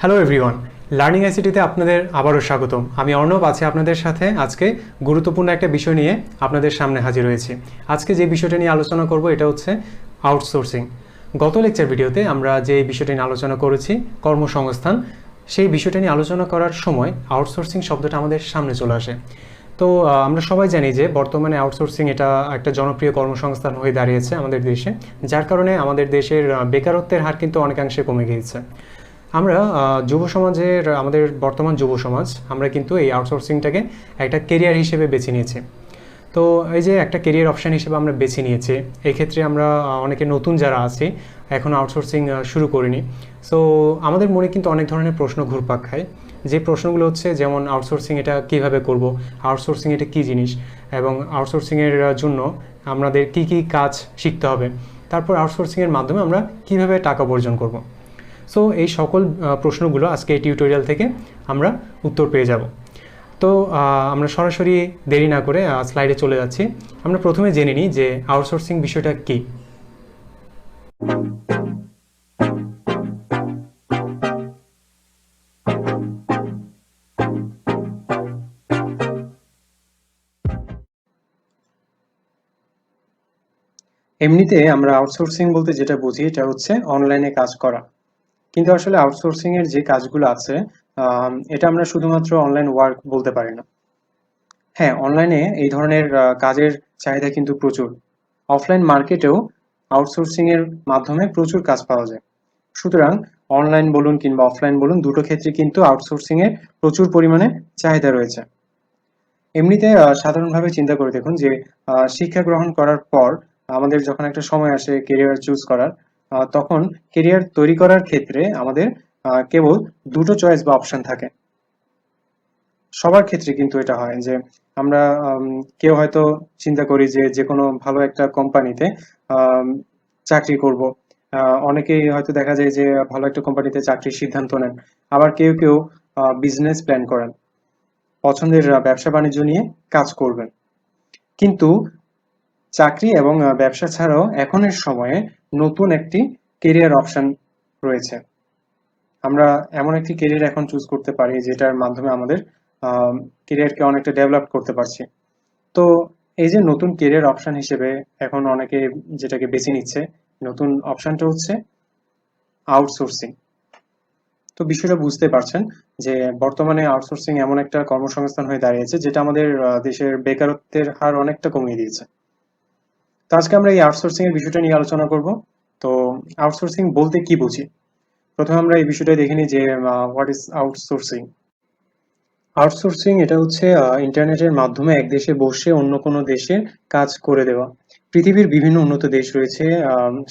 Hello everyone, learning আইসিটিতে আপনাদের আবারও স্বাগতম। আমি অর্ণব আছি আপনাদের সাথে। আজকে গুরুত্বপূর্ণ একটা বিষয় নিয়ে আপনাদের সামনে হাজির হয়েছি। আজকে যে বিষয়টা নিয়ে আলোচনা করব এটা হচ্ছে আউটসোর্সিং। গত লেকচার ভিডিওতে আমরা যে বিষয়টা নিয়ে আলোচনা করেছি কর্মসংস্থান, সেই বিষয়টা নিয়ে আলোচনা করার সময় আউটসোর্সিং শব্দটা আমাদের সামনে চলে আসে। তো আমরা সবাই জানি যে বর্তমানে আউটসোর্সিং এটা একটা জনপ্রিয় কর্মসংস্থান হয়ে দাঁড়িয়েছে আমাদের দেশে, যার কারণে আমাদের দেশের বেকারত্বের হার কিন্তু অনেকাংশে কমে গিয়েছে। আমরা যুব সমাজের আমাদের বর্তমান যুব সমাজ আমরা কিন্তু এই আউটসোর্সিংটাকে একটা কেরিয়ার হিসেবে বেছে নিয়েছি। তো এই যে একটা কেরিয়ার অপশান হিসেবে আমরা বেছে নিয়েছি, এই ক্ষেত্রে আমরা অনেকে নতুন যারা আছি এখন আউটসোর্সিং শুরু করিনি। সো আমাদের মনে কিন্তু অনেক ধরনের প্রশ্ন ঘুরপাক খায়। যে প্রশ্নগুলো হচ্ছে যেমন আউটসোর্সিং এটা কীভাবে করব, আউটসোর্সিং এটা কী জিনিস, এবং আউটসোর্সিংয়ের জন্য আমাদের কী কী কাজ শিখতে হবে, তারপর আউটসোর্সিংয়ের মাধ্যমে আমরা কীভাবে টাকা উপার্জন করব। সো এই সকল প্রশ্নগুলো আজকে এই টিউটোরিয়াল থেকে আমরা উত্তর পেয়ে যাব। তো আমরা সরাসরি দেরি না করে স্লাইডে চলে যাচ্ছি। আমরা প্রথমে জেনে নিই যে আউটসোর্সিং বিষয়টা কী। এমনিতে আমরা আউটসোর্সিং বলতে যেটা বুঝি এটা হচ্ছে অনলাইনে কাজ করা। কিন্তু আসলে আউটসোর্সিং এর যে কাজগুলো আছে এটা আমরা শুধুমাত্র অনলাইন ওয়ার্ক বলতে পারি না। হ্যাঁ, অনলাইনে এই ধরনের কাজের চাহিদা কিন্তু প্রচুর। অফলাইন মার্কেটেও আউটসোর্সিং এর মাধ্যমে প্রচুর কাজ পাওয়া যায়। সুতরাং অনলাইন বলুন কিংবা অফলাইন বলুন, দুটো ক্ষেত্রে কিন্তু আউটসোর্সিং এর প্রচুর পরিমাণে চাহিদা রয়েছে। এমনিতে সাধারণভাবে চিন্তা করে দেখুন যে শিক্ষা গ্রহণ করার পর আমাদের যখন একটা সময় আসে কেরিয়ার চুজ করার, তখন কেরিয়ার তৈরি করার ক্ষেত্রে আমাদের কেবল দুটো চয়েস বা অপশন থাকে। সবার ক্ষেত্রে কিন্তু এটা হয় যে আমরা কেউ হয়তো চিন্তা করি যে যে কোনো ভালো একটা কোম্পানিতে চাকরি করব। অনেকেই হয়তো দেখা যায় যে ভালো একটা কোম্পানিতে চাকরির সিদ্ধান্ত নেন। আবার কেউ কেউ বিজনেস প্ল্যান করেন, পছন্দের ব্যবসা বাণিজ্য নিয়ে কাজ করবেন। কিন্তু চাকরি এবং ব্যবসা ছাড়াও এখনের সময়ে নতুন একটি কেরিয়ার অপশন রয়েছে। আমরা এমন একটি কেরিয়ার এখন চুজ করতে পারি যেটার মাধ্যমে আমাদের কেরিয়ারকে অনেকটা ডেভেলপ করতে পারছি। তো এই যে নতুন কেরিয়ার অপশন হিসেবে এখন অনেকে যেটাকে বেছে নিচ্ছে, নতুন অপশনটা হচ্ছে আউটসোর্সিং। তো বিষয়টা বুঝতে পারছেন যে বর্তমানে আউটসোর্সিং এমন একটা কর্মসংস্থান হয়ে দাঁড়িয়েছে যেটা আমাদের দেশের বেকারত্বের হার অনেকটা কমিয়ে দিয়েছে। তো আজকে আমরা এই আউটসোর্সিং এর বিষয়টা নিয়ে আলোচনা করব। তো আউটসোর্সিং বলতে কি বুঝি, প্রথমে আমরা এই বিষয়টা দেখে নিই যে হোয়াট ইজ আউটসোর্সিং। আউটসোর্সিং এটা হচ্ছে ইন্টারনেটের মাধ্যমে এক দেশে বসে অন্য কোনো দেশে কাজ করে দেওয়া। পৃথিবীর বিভিন্ন উন্নত দেশ রয়েছে,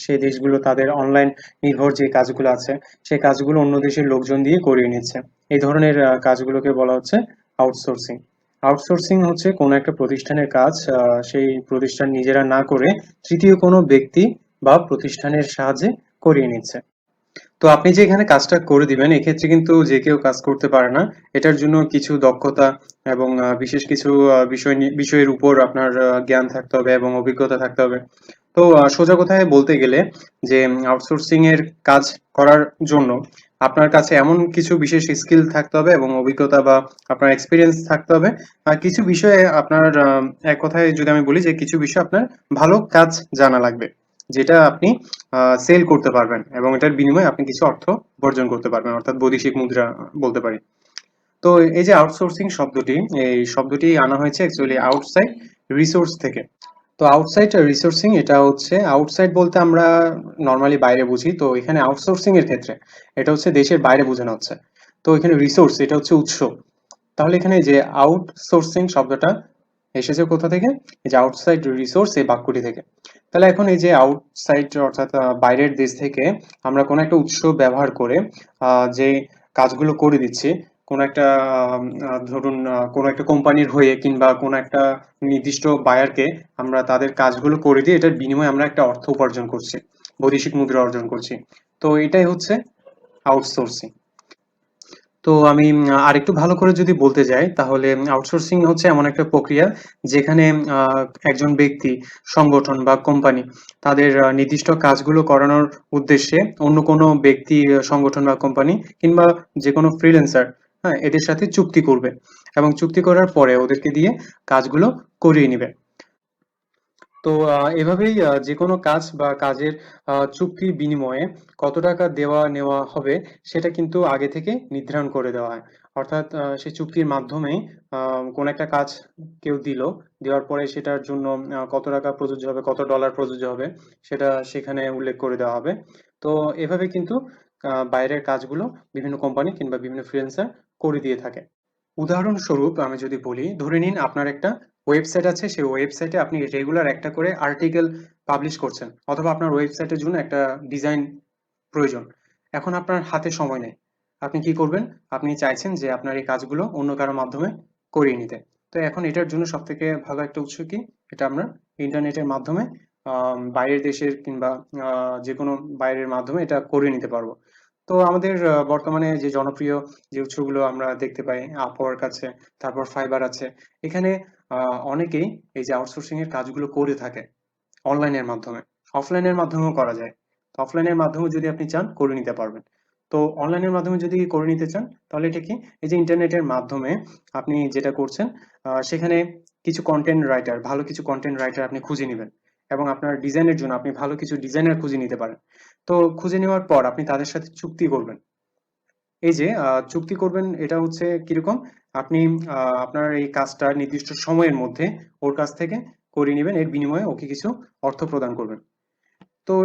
সেই দেশগুলো তাদের অনলাইন নির্ভর যে কাজগুলো আছে সেই কাজগুলো অন্য দেশের লোকজন দিয়ে করিয়ে নিচ্ছে। এই ধরনের কাজগুলোকে বলা হচ্ছে আউটসোর্সিং। আউটসোর্সিং হচ্ছে কোনো একটা প্রতিষ্ঠানের কাজ সেই প্রতিষ্ঠান নিজেরা না করে তৃতীয় কোনো ব্যক্তি বা প্রতিষ্ঠানের সাহায্যে করিয়ে নিচ্ছে। তো আপনি যে এখানে কাজটা করে দিবেন, এক্ষেত্রে কিন্তু যে কেউ কাজ করতে পারে না। এটার জন্য কিছু দক্ষতা এবং বিশেষ কিছু বিষয়ের উপর আপনার জ্ঞান থাকতে হবে এবং অভিজ্ঞতা থাকতে হবে। তো সোজা কথায় বলতে গেলে যে আউটসোর্সিং এর কাজ করার জন্য আপনার কাছে এমন কিছু বিশেষ স্কিল থাকতে হবে এবং অভিজ্ঞতা বা আপনার এক্সপিরিয়েন্স থাকতে হবে। আর কিছু বিষয়ে আপনার এক কথায় যদি আমি বলি যে কিছু বিষয় আপনার ভালো কাজ জানা লাগবে, যেটা আপনি সেল করতে পারবেন এবং এটার বিনিময়ে আপনি কিছু অর্থ উপার্জন করতে পারবেন, অর্থাৎ বৈদেশিক মুদ্রা বলতে পারি। তো এই যে আউটসোর্সিং শব্দটি, এই শব্দটি আনা হয়েছে অ্যাকচুয়ালি আউটসাইড রিসোর্স থেকে। তো আউটসাইড রিসোর্সিং এটা হচ্ছে, আউটসাইড বলতে আমরা নর্মালি বাইরে বুঝি, তো এখানে আউটসোর্সিং এর ক্ষেত্রে এটা হচ্ছে দেশের বাইরে বোঝানো হচ্ছে। তো এখানে রিসোর্স এটা হচ্ছে উৎস। তাহলে এখানে যে আউটসোর্সিং শব্দটা এসেছে কোথা থেকে? এই যে আউটসাইড রিসোর্স এই বাক্যটি থেকে। তাহলে এখন এই যে আউটসাইড অর্থাৎ বাইরের দেশ থেকে আমরা কোনো একটা উৎস ব্যবহার করে যে কাজগুলো করে দিচ্ছি, কোনো একটা ধরুন কোনো একটা কোম্পানির হয়ে কিংবা কোনো একটা নির্দিষ্ট বায়ারকে আমরা তাদের কাজগুলো করে দিয়ে এটার বিনিময়ে আমরা একটা অর্থ উপার্জন করছি, বৈদেশিক মুদ্রা অর্জন করছি। তো এটাই হচ্ছে আউটসোর্সিং। তো আমি আরেকটু ভালো করে যদি বলতে যাই তাহলে আউটসোর্সিং হচ্ছে এমন একটা প্রক্রিয়া যেখানে একজন ব্যক্তি, সংগঠন বা কোম্পানি তাদের নির্দিষ্ট কাজগুলো করানোর উদ্দেশ্যে অন্য কোনো ব্যক্তি, সংগঠন বা কোম্পানি কিংবা যে কোনো ফ্রিল্যান্সার, হ্যাঁ, এদের সাথে চুক্তি করবে এবং চুক্তি করার পরে ওদেরকে দিয়ে কাজগুলো করিয়ে নিবে। তো এভাবেই যেকোনো কাজ বা কাজের চুক্তির বিনিময়ে কত টাকা দেওয়া নেওয়া হবে সেটা কিন্তু আগে থেকে নির্ধারণ করে দেওয়া হয়। অর্থাৎ সেই চুক্তির মাধ্যমেই কোনো একটা কাজ কেউ দিল, দেওয়ার পরে সেটার জন্য কত টাকা প্রযোজ্য হবে, কত ডলার প্রযোজ্য হবে সেটা সেখানে উল্লেখ করে দেওয়া হবে। তো এভাবে কিন্তু বাইরের কাজগুলো বিভিন্ন কোম্পানি কিংবা বিভিন্ন ফ্রিল্যান্সার করে দিয়ে থাকে। উদাহরণস্বরূপ আমি যদি বলি, ধরে নিন আপনার একটা ওয়েবসাইট আছে, সেই ওয়েবসাইটে আপনি রেগুলার একটা করে আর্টিকেল পাবলিশ করছেন, অথবা আপনার ওয়েবসাইটের জন্য একটা ডিজাইন প্রয়োজন। এখন আপনার হাতে সময় নেই, আপনি কি করবেন? আপনি চাইছেন যে আপনার এই কাজগুলো অন্য কারো মাধ্যমে করিয়ে নিতে। তো এখন এটার জন্য সব থেকে ভালো একটা উৎস কি? এটা আমরা ইন্টারনেটের মাধ্যমে বাইরের দেশের কিংবা যে কোনো বাইরের মাধ্যমে এটা করিয়ে নিতে পারবো। তো আমাদের বর্তমানে যে জনপ্রিয় যে উৎসগুলো আমরা দেখতে পাই, আপওয়ার্ক আছে, তারপর ফাইবার আছে। এখানে অনেকেই এই যে আউটসোর্সিং এর কাজগুলো করে থাকে অনলাইনের মাধ্যমে। অফলাইনের মাধ্যমেও করা যায়। তো অফলাইনের মাধ্যমেও যদি আপনি চান করে নিতে পারবেন। তো অনলাইনের মাধ্যমে যদি করে নিতে চান তাহলে এটা কি? এই যে ইন্টারনেটের মাধ্যমে আপনি যেটা করছেন, সেখানে কিছু কনটেন্ট রাইটার, ভালো কিছু কনটেন্ট রাইটার আপনি খুঁজে নিবেন এবং আপনার ডিজাইনের জন্য আপনি ভালো কিছু ডিজাইনার খুঁজে নিতে পারেন। তো খুঁজে নেওয়ার পর আপনি তাদের সাথে চুক্তি করবেন। এই যে চুক্তি করবেন, এটা হচ্ছে কিরকম? আপনি আপনার এই কাজটা নির্দিষ্ট সময়ের মধ্যে ওর কাছ থেকে করিয়ে নিবেন, এর বিনিময়ে ওকে কিছু অর্থ প্রদান করবেন। তো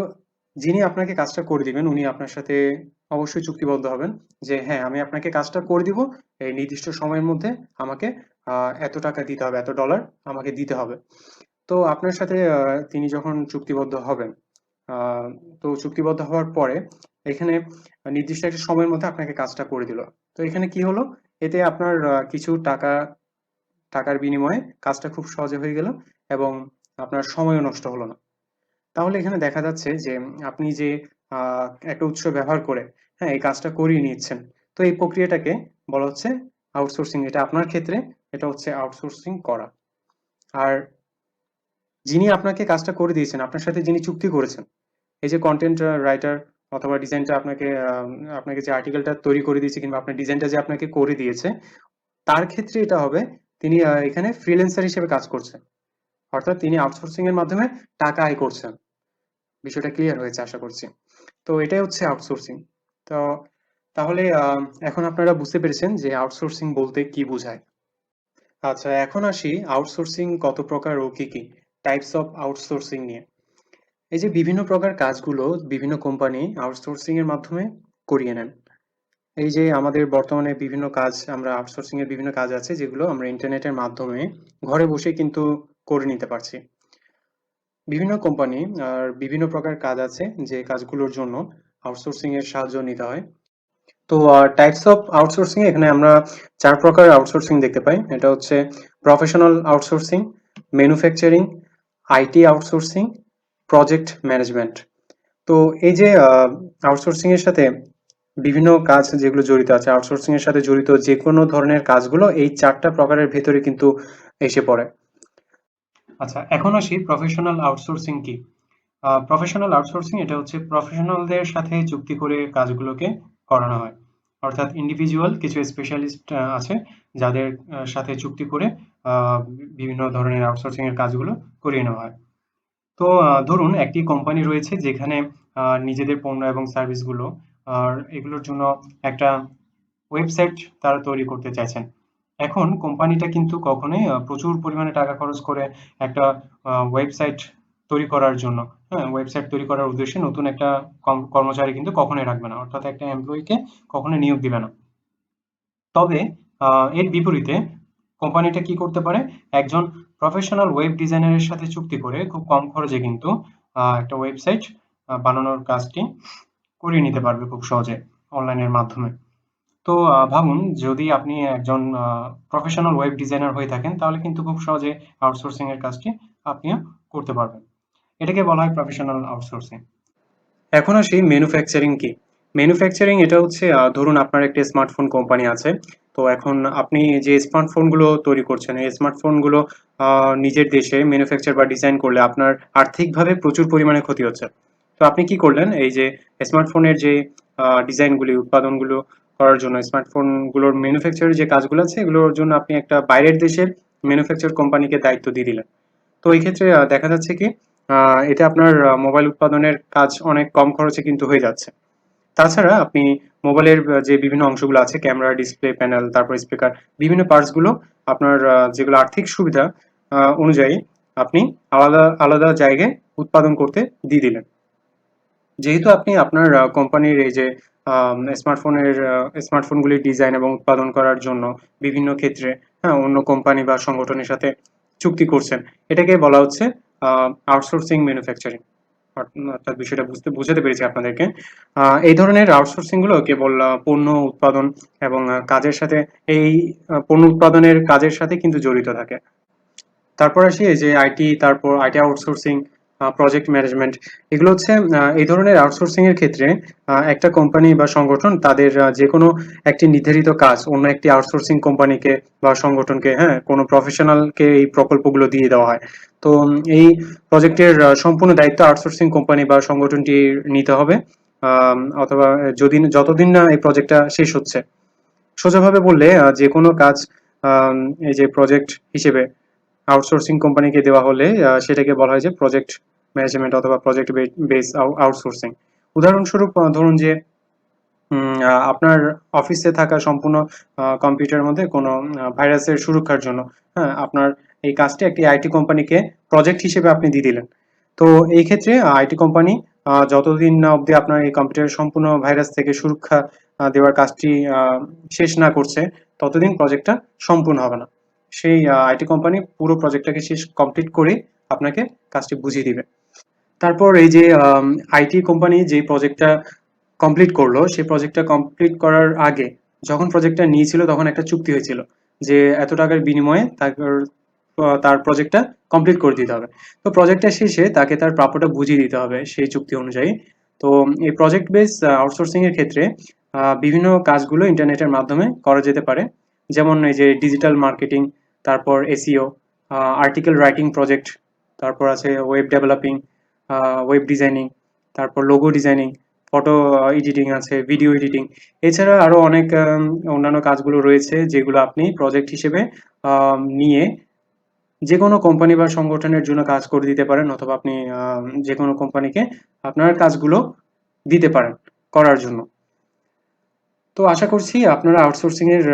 যিনি আপনাকে কাজটা করে দিবেন উনি আপনার সাথে অবশ্যই চুক্তিবদ্ধ হবেন যে হ্যাঁ, আমি আপনাকে কাজটা করে দিব, এই নির্দিষ্ট সময়ের মধ্যে আমাকে এত টাকা দিতে হবে, এত ডলার আমাকে দিতে হবে। তো আপনার সাথে তিনি যখন চুক্তিবদ্ধ হবেন, আহ, তো চুক্তিবদ্ধ হওয়ার পরে এখানে নির্দিষ্ট একটা সময়ের মধ্যে আপনাকে কাজটা করে দিল। তো এখানে কি হলো? এতে আপনার কিছু টাকার বিনিময়ে কাজটা খুব সহজে হয়ে গেল এবং আপনার সময়ও নষ্ট হলো না। তাহলে এখানে দেখা যাচ্ছে যে আপনি যে একটা উৎস ব্যবহার করে, হ্যাঁ, এই কাজটা করিয়ে নিচ্ছেন। তো এই প্রক্রিয়াটাকে বলা হচ্ছে আউটসোর্সিং। এটা আপনার ক্ষেত্রে এটা হচ্ছে আউটসোর্সিং করা। আর যিনি আপনাকে কাজটা করে দিয়েছেন, আপনার সাথে যিনি চুক্তি করেছেন, এই যে কন্টেন্ট রাইটার অথবা ডিজাইনটা আপনাকে আপনাকে যে আর্টিকেলটা তৈরি করে দিয়েছে কিংবা আপনার ডিজাইনটা যে আপনাকে করে দিয়েছে, তার ক্ষেত্রে এটা হবে তিনি এখানে ফ্রিল্যান্সার হিসেবে কাজ করছেন। অর্থাৎ তিনি আউটসোর্সিং এর মাধ্যমে টাকা আয় করছেন। বিষয়টা ক্লিয়ার হয়েছে আশা করছি। তো এটাই হচ্ছে আউটসোর্সিং। তো তাহলে এখন আপনারা বুঝতে পেরেছেন যে আউটসোর্সিং বলতে কি বোঝায়। আচ্ছা, এখন আসি আউটসোর্সিং কত প্রকার ও কি কি টাইপস অফ আউটসোর্সিং নিয়ে। এই যে বিভিন্ন প্রকার কাজগুলো বিভিন্ন কোম্পানি আউটসোর্সিং এর মাধ্যমে করিয়ে নেন। এই যে আমাদের বর্তমানে বিভিন্ন কাজ, আমরা আউটসোর্সিং এর বিভিন্ন কাজ আছে যেগুলো আমরা ইন্টারনেটের মাধ্যমে ঘরে বসে কিন্তু করে নিতে পারছি। বিভিন্ন কোম্পানি আর বিভিন্ন প্রকার কাজ আছে যে কাজগুলোর জন্য আউটসোর্সিং এর সাহায্য নিতে হয়। তো টাইপস অফ আউটসোর্সিং এখানে আমরা চার প্রকার আউটসোর্সিং দেখতে পাই। এটা হচ্ছে professional outsourcing, manufacturing, IT outsourcing, project management. তো এই যে আউটসোর্সিং এর সাথে বিভিন্ন কাজ যেগুলো জড়িত আছে, আউটসোর্সিং এর সাথে জড়িত যে কোনো ধরনের কাজগুলো এই চারটা প্রকারের ভেতরে কিন্তু এসে পড়ে। আচ্ছা, এখন আসি প্রফেশনাল আউটসোর্সিং কি। প্রফেশনাল আউটসোর্সিং এটা হচ্ছে প্রফেশনালদের সাথে চুক্তি করে কাজগুলোকে করানো হয়। অর্থাৎ ইন্ডিভিজুয়াল কিছু স্পেশালিস্ট আছে যাদের সাথে চুক্তি করে বিভিন্ন ধরনের আউটসোর্সিং এর কাজগুলো করিয়ে নেওয়া হয়। তো ধরুন একটি কোম্পানি রয়েছে যেখানে নিজেদের পণ্য এবং সার্ভিসগুলো আর এগুলোর জন্য একটা ওয়েবসাইট তারা তৈরি করতে চাইছেন। এখন কোম্পানিটা কিন্তু কখনোই প্রচুর পরিমাণে টাকা খরচ করে একটা ওয়েবসাইট তৈরি করার জন্য, হ্যাঁ, ওয়েবসাইট তৈরি করার উদ্দেশ্যে নতুন একটা কর্মচারী কিন্তু কখনোই রাখবে না, অর্থাৎ একটা এমপ্লয়িকে কখনোই নিয়োগ দিবে না। তবে এর বিপরীতে কোম্পানিটা কি করতে পারে? একজন প্রফেশনাল ওয়েব ডিজাইনারের সাথে চুক্তি করে খুব কম খরচে কিন্তু একটা ওয়েবসাইট বানানোর কাজটি করিয়ে নিতে পারবে খুব সহজে অনলাইনের মাধ্যমে। তো ভাবুন যদি আপনি একজন প্রফেশনাল ওয়েব ডিজাইনার হয়ে থাকেন তাহলে কিন্তু খুব সহজে আউটসোর্সিং এর কাজটি আপনিও করতে পারবেন। এটাকে বলা হয় প্রফেশনাল আউটসোর্সিং। এখন আসি ম্যানুফ্যাকচারিং কি। ম্যানুফ্যাকচারিং এটা হচ্ছে ধরুন আপনার একটা স্মার্টফোন কোম্পানি আছে। তো এখন আপনি যে স্মার্টফোনগুলো তৈরি করছেন, এই স্মার্টফোনগুলো নিজের দেশে ম্যানুফ্যাকচার বা ডিজাইন করলে আপনার আর্থিকভাবে প্রচুর পরিমাণে ক্ষতি হচ্ছে। তো আপনি কি করলেন? এই যে স্মার্টফোনের যে ডিজাইনগুলি, উৎপাদনগুলো করার জন্য স্মার্টফোনগুলোর ম্যানুফ্যাকচারের যে কাজগুলো আছে, এগুলোর জন্য আপনি একটা বাইরের দেশের ম্যানুফ্যাকচার কোম্পানিকে দায়িত্ব দিয়ে দিলেন। তো এই ক্ষেত্রে দেখা যাচ্ছে কি এতে আপনার মোবাইল উৎপাদনের কাজ অনেক কম খরচে কিন্তু হয়ে যাচ্ছে। তাছাড়া আপনি মোবাইলের যে বিভিন্ন অংশগুলো আছে, ক্যামেরা, ডিসপ্লে প্যানেল, তারপর স্পিকার, বিভিন্ন পার্টস গুলো আপনার যেগুলো আর্থিক সুবিধা অনুযায়ী আপনি আলাদা আলাদা জায়গায় উৎপাদন করতে দিয়ে দিলেন। যেহেতু আপনি আপনার কোম্পানির এই যে স্মার্টফোনের স্মার্টফোনগুলির ডিজাইন এবং উৎপাদন করার জন্য বিভিন্ন ক্ষেত্রে অন্য কোম্পানি বা সংগঠনের সাথে চুক্তি করছেন, এটাকে বলা হচ্ছে আউটসোর্সিং ম্যানুফ্যাকচারিং। অর্থাৎ বিষয়টা বুঝাতে পেরেছি আপনাদেরকে। এই ধরনের আউটসোর্সিং গুলো কেবল পণ্য উৎপাদন এবং কাজের সাথে এই পণ্য উৎপাদনের কাজের সাথে কিন্তু জড়িত থাকে। তারপর আসি এই যে আইটি, তারপর আইটি আউটসোর্সিং, প্রজেক্ট ম্যানেজমেন্ট, এগুলো হচ্ছে এই ধরনের আউটসোর্সিং এর ক্ষেত্রে একটা কোম্পানি বা সংগঠন তাদের যে কোনো একটি নির্ধারিত কাজ অন্য একটি আউটসোর্সিং কোম্পানিকে বা সংগঠনকে, কোনো প্রফেশনালকে এই প্রকল্পগুলো দিয়ে দেওয়া হয়। তো এই প্রজেক্টের সম্পূর্ণ দায়িত্ব আউটসোর্সিং কোম্পানি বা সংগঠনটি নিতে হবে, অথবা যতদিন না এই প্রজেক্টটা শেষ হচ্ছে। সোজাভাবে বললে যে কোনো কাজ এই যে প্রজেক্ট হিসেবে আউটসোর্সিং কোম্পানিকে দেওয়া হলে সেটাকে বলা হয় যে প্রজেক্ট ম্যানেজমেন্ট অথবা প্রজেক্ট বেস আউটসোর্সিং। উদাহরণস্বরূপ ধরুন যে আপনার অফিসে থাকা সম্পূর্ণ কম্পিউটারের মধ্যে কোনো ভাইরাসের সুরক্ষার জন্য আপনার এই কাজটি একটি আইটি কোম্পানিকে প্রজেক্ট হিসেবে আপনি দিয়ে দিলেন। তো এই ক্ষেত্রে আইটি কোম্পানি যতদিন না অবধি আপনার এই কম্পিউটারের সম্পূর্ণ ভাইরাস থেকে সুরক্ষা দেওয়ার কাজটি শেষ না করছে, ততদিন প্রজেক্টটা সম্পূর্ণ হবে না। সেই আইটি কোম্পানি পুরো প্রজেক্টটাকে শেষ কমপ্লিট করে আপনাকে কাজটি বুঝিয়ে দিবে। তারপর এই যে আইটি কোম্পানি যে প্রজেক্টটা কমপ্লিট করলো, সেই প্রজেক্টটা কমপ্লিট করার আগে যখন প্রজেক্টটা নিয়েছিল তখন একটা চুক্তি হয়েছিল যে এত টাকার বিনিময়ে তার প্রজেক্টটা কমপ্লিট করে দিতে হবে। তো প্রজেক্টটা শেষে তাকে তার প্রাপ্যটা বুঝিয়ে দিতে হবে সেই চুক্তি অনুযায়ী। তো এই প্রজেক্ট বেস আউটসোর্সিং এর ক্ষেত্রে বিভিন্ন কাজগুলো ইন্টারনেটের মাধ্যমে করা যেতে পারে। যেমন এই যে ডিজিটাল মার্কেটিং, তারপর এসইও, আর্টিকেল রাইটিং প্রজেক্ট, তারপর আছে ওয়েব ডেভেলপিং, ওয়েব ডিজাইনিং, তারপর লোগো ডিজাইনিং, ফটো এডিটিং আছে, ভিডিও এডিটিং। এছাড়া আরো অনেক অন্যান্য কাজগুলো রয়েছে যেগুলো আপনি প্রজেক্ট হিসেবে নিয়ে যে কোনো কোম্পানি বা সংগঠনের জন্য কাজ করে দিতে পারেন, অথবা আপনি যে কোনো কোম্পানিকে আপনার কাজগুলো দিতে পারেন করার জন্য। তো আশা করছি আপনারা আউটসোর্সিং এর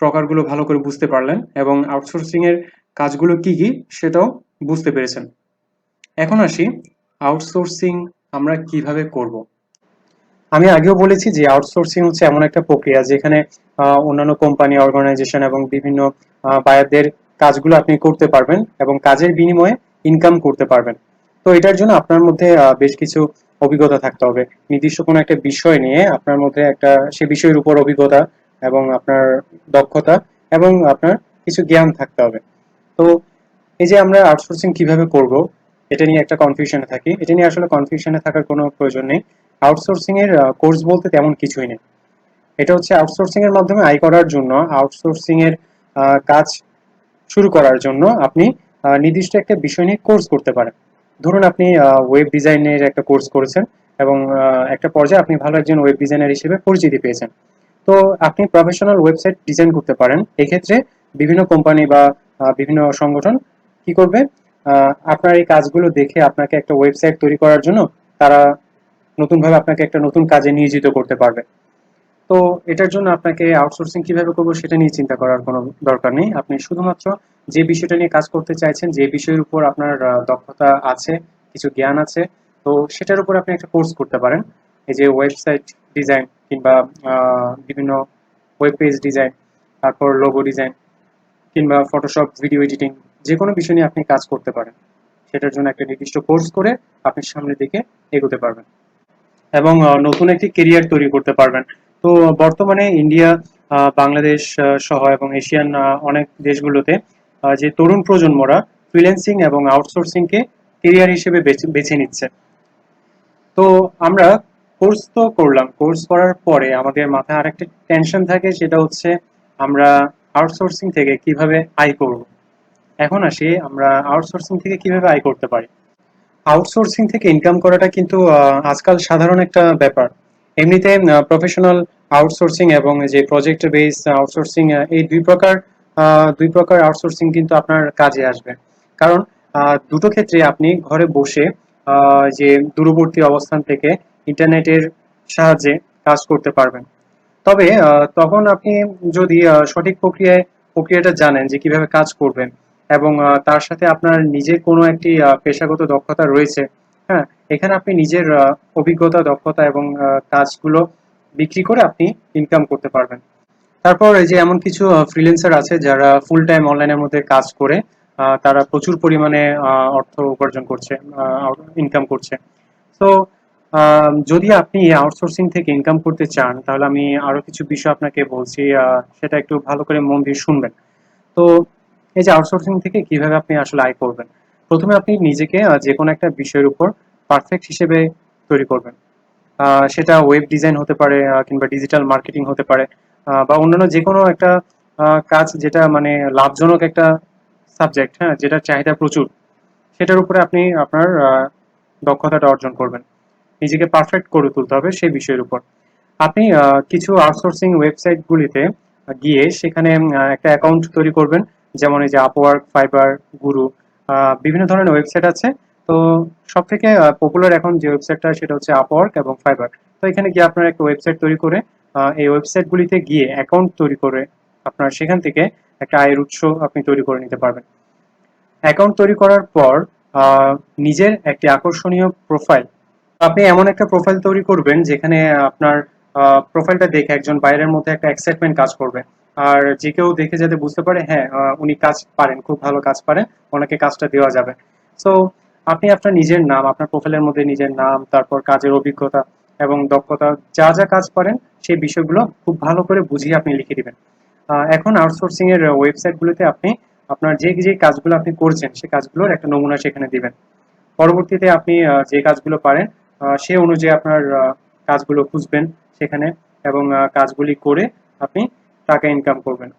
প্রকারগুলো ভালো করে বুঝতে পারলেন এবং আউটসোর্সিং এর কাজগুলো কি কি সেটাও বুঝতে পেরেছেন। এখন আসি আউটসোর্সিং আমরা কিভাবে করব। আমি আগেও বলেছি যে আউটসোর্সিং হচ্ছে এমন একটা প্রক্রিয়া যেখানে অন্যান্য কোম্পানি, অর্গানাইজেশন এবং বিভিন্ন বায়ারদের কাজগুলো আপনি করতে পারবেন এবং কাজের বিনিময়ে ইনকাম করতে পারবেন। তো এটার জন্য আপনার মধ্যে বেশ কিছু অভিজ্ঞতা থাকতে হবে। নির্দিষ্ট কোনো একটা বিষয় নিয়ে আপনার মধ্যে একটা সে বিষয়ের উপর অভিজ্ঞতা এবং আপনার দক্ষতা এবং আপনার কিছু জ্ঞান থাকতে হবে। তো এই যে আমরা আউটসোর্সিং কিভাবে করব, এটা নিয়ে একটা কনফিউশনে থাকি। এটা নিয়ে আসলে কনফিউশনে থাকার কোনো প্রয়োজন নেই। আউটসোর্সিং এর কোর্স বলতে তেমন কিছুই নেই। এটা হচ্ছে আউটসোর্সিং এর মাধ্যমে আয় করার জন্য, আউটসোর্সিং এর কাজ শুরু করার জন্য আপনি নির্দিষ্ট একটা বিষয় নিয়ে কোর্স করতে পারেন। ধরুন আপনি ওয়েব ডিজাইনের একটা কোর্স করেছেন এবং একটা পর্যায়ে আপনি ভালো একজন ওয়েব ডিজাইনার হিসেবে পরিচিতি পেয়েছেন। তো আপনি প্রফেশনাল ওয়েবসাইট ডিজাইন করতে পারেন। এক্ষেত্রে বিভিন্ন কোম্পানি বা বিভিন্ন সংগঠন কি করবে, আপনার এই কাজগুলো দেখে আপনাকে একটা ওয়েবসাইট তৈরি করার জন্য তারা নতুনভাবে আপনাকে একটা নতুন কাজে নিয়োজিত করতে পারবে। তো এটার জন্য আপনাকে আউটসোর্সিং কিভাবে করবো সেটা নিয়ে চিন্তা করার কোনো দরকার নেই। আপনি শুধুমাত্র যে বিষয়টা নিয়ে কাজ করতে চাইছেন, যে বিষয়ের উপর আপনার দক্ষতা আছে, কিছু জ্ঞান আছে, তো সেটার উপর আপনি একটা কোর্স করতে পারেন। এই যে ওয়েবসাইট ডিজাইন কিংবা বিভিন্ন ওয়েব পেজ ডিজাইন, তারপর লোগো ডিজাইন কিংবা ফটোশপ, ভিডিও এডিটিং, যে কোনো বিষয় নিয়ে আপনি কাজ করতে পারেন। সেটার জন্য একটা নির্দিষ্ট কোর্স করে আপনি সামনের দিকে এগোতে পারবেন এবং নতুন একটি কেরিয়ার তৈরি করতে পারবেন। তো বর্তমানে ইন্ডিয়া, বাংলাদেশ সহ এবং এশিয়ান অনেক দেশগুলোতে যে তরুণ প্রজন্মরা ফ্রিল্যান্সিং এবং আউটসোর্সিং কে কেরিয়ার হিসেবে বেছে বেছে নিচ্ছে। তো আমরা কোর্স তো করলাম, কোর্স করার পরে আমাদের মাথায় আরেকটা টেনশন থাকে, সেটা হচ্ছে আমরা আউটসোর্সিং থেকে কিভাবে আয় করব। এখন আসি আমরা আউটসোর্সিং থেকে কিভাবে আয় করতে পারি। আউটসোর্সিং থেকে ইনকাম করাটা কিন্তু আজকাল সাধারণ একটা ব্যাপার। এমনিতে প্রফেশনাল আউটসোর্সিং এবং যে প্রজেক্ট বেস আউটসোর্সিং, এই দুই প্রকার আউটসোর্সিং কিন্তু আপনার কাজে আসবে। কারণ দুটো ক্ষেত্রে আপনি ঘরে বসে যে দূরবর্তী অবস্থান থেকে ইন্টারনেটের সাহায্যে কাজ করতে পারবেন। তবে তখন আপনি যদি সঠিক প্রক্রিয়াটা জানেন যে কিভাবে কাজ করবেন, এবং তার সাথে আপনার নিজের কোনো একটি পেশাগত দক্ষতা রয়েছে। হ্যাঁ, এখানে আপনি নিজের অভিজ্ঞতা, দক্ষতা এবং কাজগুলো বিক্রি করে আপনি ইনকাম করতে পারবেন। তারপর এই যে এমন কিছু ফ্রিল্যান্সার আছে যারা ফুল টাইম অনলাইনের মধ্যে কাজ করে তারা প্রচুর পরিমাণে অর্থ উপার্জন করছে, ইনকাম করছে। তো যদি আপনি আউটসোর্সিং থেকে ইনকাম করতে চান, তাহলে আমি আরো কিছু বিষয় আপনাকে বলছি, সেটা একটু ভালো করে মন দিয়ে শুনবেন। তো এই যে আউটসোর্সিং থেকে কিভাবে আপনি আসলে আয় করবেন, প্রথমে আপনি নিজেকে যে কোনো একটা বিষয়ের উপর পারফেক্ট হিসেবে তৈরি করবেন। সেটা ওয়েব ডিজাইন হতে পারে, কিংবা ডিজিটাল মার্কেটিং হতে পারে, বা অন্যান্য যে কোনো একটা কাজ যেটা মানে লাভজনক একটা সাবজেক্ট, হ্যাঁ, যেটার চাহিদা প্রচুর, সেটার উপরে আপনি আপনার দক্ষতাটা অর্জন করবেন। নিজেকে পারফেক্ট করে তুলতে হবে সেই বিষয়ের উপর। আপনি কিছু আউটসোর্সিং ওয়েবসাইটগুলিতে গিয়ে সেখানে একটা অ্যাকাউন্ট তৈরি করবেন। যেমন এই যে আপওয়ার্ক, ফাইবার, গুরু, বিভিন্ন ধরনের ওয়েবসাইট আছে। তো সব থেকে পপুলার এখন যে ওয়েবসাইটটা সেটা হচ্ছে আপওয়ার্ক এবং ফাইবার। তো এখানে গিয়ে আপনার একটা ওয়েবসাইট তৈরি করে এই ওয়েবসাইটগুলিতে গিয়ে অ্যাকাউন্ট তৈরি করে আপনার সেখান থেকে একটা আয়ের উৎস আপনি তৈরি করে নিতে পারবেন। অ্যাকাউন্ট তৈরি করার পর আহ, নিজের একটি আকর্ষণীয় প্রোফাইল, আপনি এমন একটা প্রোফাইল তৈরি করবেন যেখানে আপনার প্রোফাইলটা দেখে একজন বাইরের মধ্যে একটা এক্সাইটমেন্ট কাজ করবে। আর যে কেউ দেখে যাতে বুঝতে পারে, হ্যাঁ, উনি কাজ পারেন, খুব ভালো কাজ পারেন, ওনাকে কাজটা দেওয়া যাবে। সো আপনি আপনার নিজের নাম, আপনার প্রোফাইলের মধ্যে নিজের নাম, তারপর কাজের অভিজ্ঞতা এবং দক্ষতা, যা যা কাজ পারেন সেই বিষয়গুলো খুব ভালো করে বুঝিয়ে আপনি লিখে দিবেন। এখন আউটসোর্সিং এর ওয়েবসাইটগুলোতে আপনি আপনার যে যে কাজগুলো আপনি করছেন সেই কাজগুলোর একটা নমুনা সেখানে দিবেন। পরবর্তীতে আপনি যে কাজগুলো পারেন সে অনুযায়ী আপনার কাজগুলো খুঁজবেন সেখানে, এবং কাজগুলি করে আপনি টাকা ইনকাম করবেন।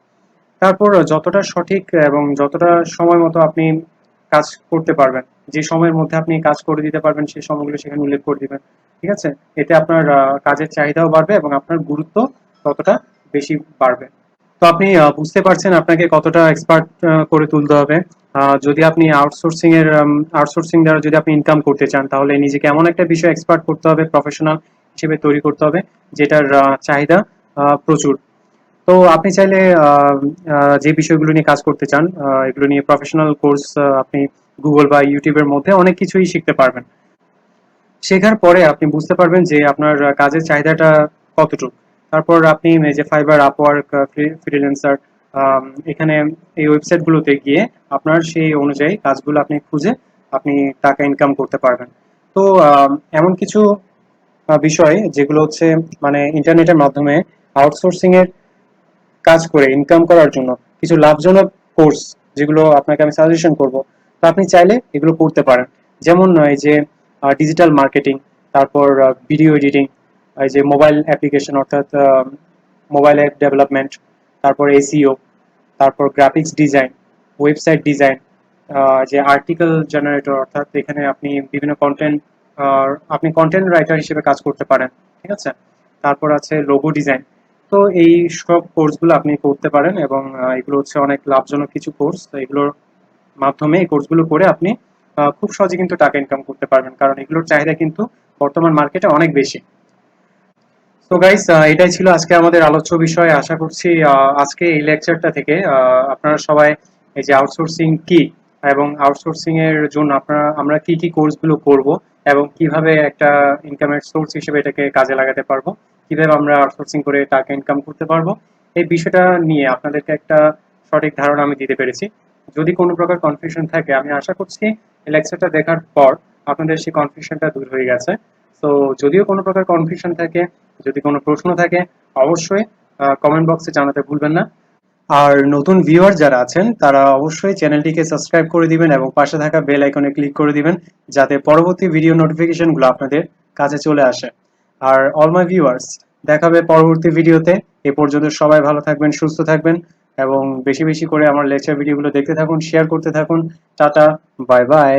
তারপর যতটা সঠিক এবং যতটা সময় মতো আপনি কাজ করতে পারবেন, যে সময়ের মধ্যে আপনি কাজ করে দিতে পারবেন সেই সময়গুলো সেখানে উল্লেখ করে দিবেন। ঠিক আছে? এতে আপনার কাজের চাহিদাও বাড়বে এবং আপনার গুরুত্ব ততটা বেশি বাড়বে। তো আপনি বুঝতে পারছেন আপনাকে কতটা এক্সপার্ট করে তুলতে হবে। যদি আপনি আউটসোর্সিং দ্বারা যদি আপনি ইনকাম করতে চান, তাহলে নিজেকে এমন একটা বিষয় এক্সপার্ট করতে হবে, প্রফেশনাল হিসেবে তৈরি করতে হবে, যেটার চাহিদা প্রচুর। তো আপনি চাইলে যে বিষয়গুলো নিয়ে কাজ করতে চান, এগুলো নিয়ে প্রফেশনাল কোর্স আপনি গুগল বা ইউটিউবের মধ্যে অনেক কিছুই শিখতে পারবেন। শেখার পরে আপনি বুঝতে পারবেন যে আপনার কাজের চাহিদাটা কতটুকু। তারপর আপনি এই যে ফাইবার, আপওয়ার্ক, ফ্রিল্যান্সার, এখানে এই ওয়েবসাইটগুলোতে গিয়ে আপনার সেই অনুযায়ী কাজগুলো আপনি খুঁজে আপনি টাকা ইনকাম করতে পারবেন। তো এমন কিছু বিষয় যেগুলো হচ্ছে মানে ইন্টারনেটের মাধ্যমে আউটসোর্সিং এর কাজ করে ইনকাম করার জন্য কিছু লাভজনক কোর্স, যেগুলো আপনাকে আমি সাজেশন করব। তো আপনি চাইলে এগুলো করতে পারেন। যেমন এই যে ডিজিটাল মার্কেটিং, তারপর ভিডিও এডিটিং, এই যে মোবাইল অ্যাপ্লিকেশন অর্থাৎ মোবাইল অ্যাপ ডেভেলপমেন্ট, তারপর এসইও, তারপর গ্রাফিক্স ডিজাইন, ওয়েবসাইট ডিজাইন, যে আর্টিকেল জেনারেটর, অর্থাৎ এখানে আপনি বিভিন্ন কন্টেন্ট, আপনি কন্টেন্ট রাইটার হিসেবে কাজ করতে পারেন। ঠিক আছে? তারপর আছে লোগো ডিজাইন। তো এই সব কোর্সগুলো আপনি করতে পারেন, এবং এগুলো হচ্ছে অনেক লাভজনক কিছু কোর্স। তো এগুলোর মাধ্যমে এই কোর্সগুলো করে আপনি খুব সহজে কিন্তু টাকা ইনকাম করতে পারবেন, কারণ এগুলোর চাহিদা কিন্তু বর্তমান মার্কেটে অনেক বেশি। তো গাইস, এটাই ছিল আজকে আমাদের আলোচ্য বিষয়। আশা করছি আজকে এই লেকচারটা থেকে আপনারা সবাই এই যে আউটসোর্সিং কি, এবং আউটসোর্সিং এর জন্য আপনারা আমরা কি কি কোর্সগুলো করব, এবং কিভাবে একটা ইনকামের সোর্স হিসেবে এটাকে কাজে লাগাতে পারবো, কিভাবে আমরা আউটসোর্সিং করে টাকা ইনকাম করতে পারবো, এই বিষয়টা নিয়ে আপনাদেরকে একটা সঠিক ধারণা আমি দিতে পেরেছি। যদি কোনো প্রকার কনফিউশন থাকে, আমি আশা করছি এই লেকচারটা দেখার পর আপনাদের সেই কনফিউশনটা দূর হয়ে গেছে। তো যদিও কোনো প্রকার কনফিউশন থাকে, যদি কোনো প্রশ্ন থাকে, অবশ্যই কমেন্ট বক্সে জানাতে ভুলবেন না। আর নতুন ভিউয়ার যারা আছেন তারা অবশ্যই চ্যানেলটিকে সাবস্ক্রাইব করে দিবেন এবং পাশে থাকা বেল আইকনে ক্লিক করে দিবেন, যাতে পরবর্তী ভিডিও নোটিফিকেশনগুলো আপনাদের কাছে চলে আসে। আর অল মাই ভিউয়ার্স, দেখা হবে পরবর্তী ভিডিওতে। এ পর্যন্ত সবাই ভালো থাকবেন, সুস্থ থাকবেন এবং বেশি বেশি করে আমার লেকচার ভিডিওগুলো দেখতে থাকুন, শেয়ার করতে থাকুন। Tata, bye bye.